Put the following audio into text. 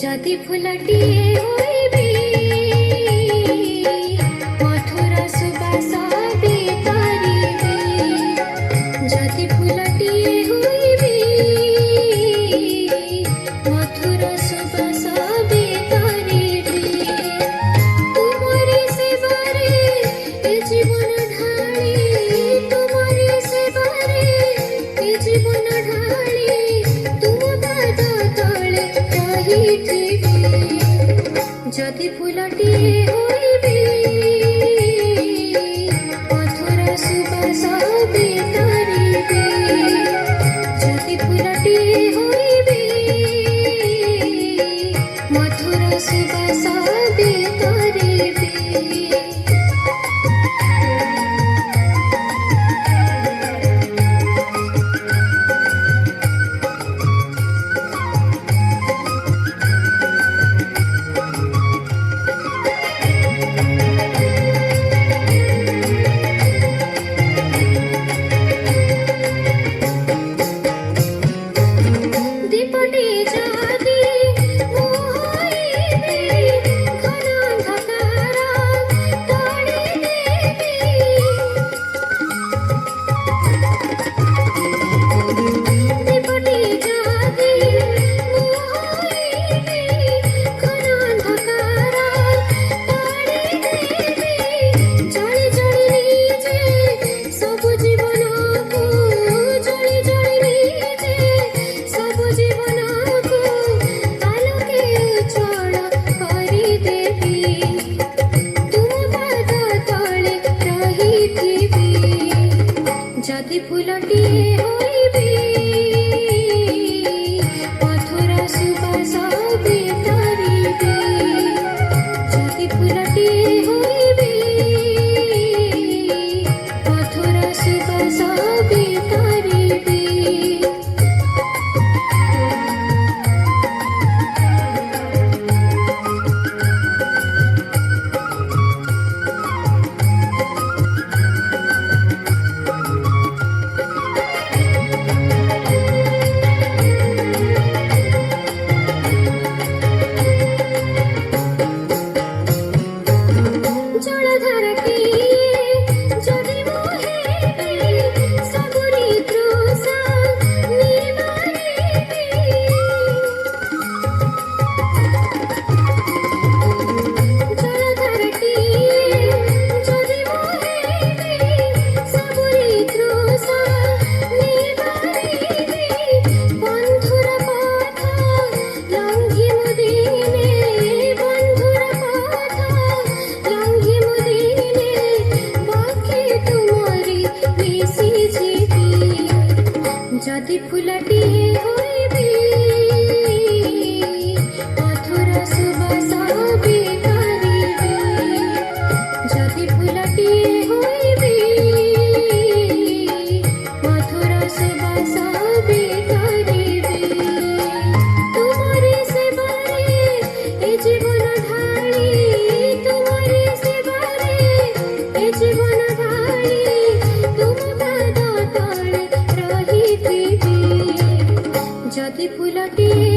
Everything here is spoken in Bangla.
যদি ফুলটিয়ে হইবি মধুর সুবাস বিতরিবি, যদি ফুলটিয়ে হইবি মধুর সুবাস বিতরিবি, তুমরি সেবারে এ জীবন ঢালি, তুমরি সেবারে এ জীবন ঢালি, তুম পাদ তলে রহিথিবি, যদি ফুলটিয়ে হইবি মধুর সুবাস বিতরিবি, যদি ফুলটিয়ে হইবি মধুর সুবাস বিতরিবি। দীপটি যদি মোহইবি ঘন অন্ধকার তড়ি দেবি, দীপটি যদি মোহইবি ঘন অন্ধকার তড়ি দেবি, জଳି জଳି নিজে ସବୁ জীবনକୁ, জଳି জଳି নিজে ସବୁ জীবনକୁ আলোকে উজ্জ্বଳ କରିଦେବି, ତୁମ ପାଦ ତଳେ ରହିଥିବି, ଯଦି ফুলটিয়ে হইবি মধুর সুবাস বিতরিবি, যদি ফুলটিয়ে হইবি মধুর সুবাস বিতরিবি। জলধারটিয়ে যদি মোহেবি সবুরি তৃষা নিবারিবি, জলধারটিয়ে যদি মোহেবি সবুরি তৃষা নিবারিবি, বন্ধুর পথ লঙ্ঘিমু দিনে, বন্ধুর পথ লঙ্ঘিমু দিনে, বক্ষে তুমরি মিশি ଯିବି, যদি ফুলটিয়ে হইবি মধুর সুবাস বিতরিবি, যদি ফুলটিয়ে হইবি মধুর সুবাস বিতরিবি, তুমরি সেবারে এ জীবন ঢালি, তুমরি সেবারে এ জীবন ঢালি, তুম পাদ তଳେ ରହିଥିବି, যদি ফুলটিয়ে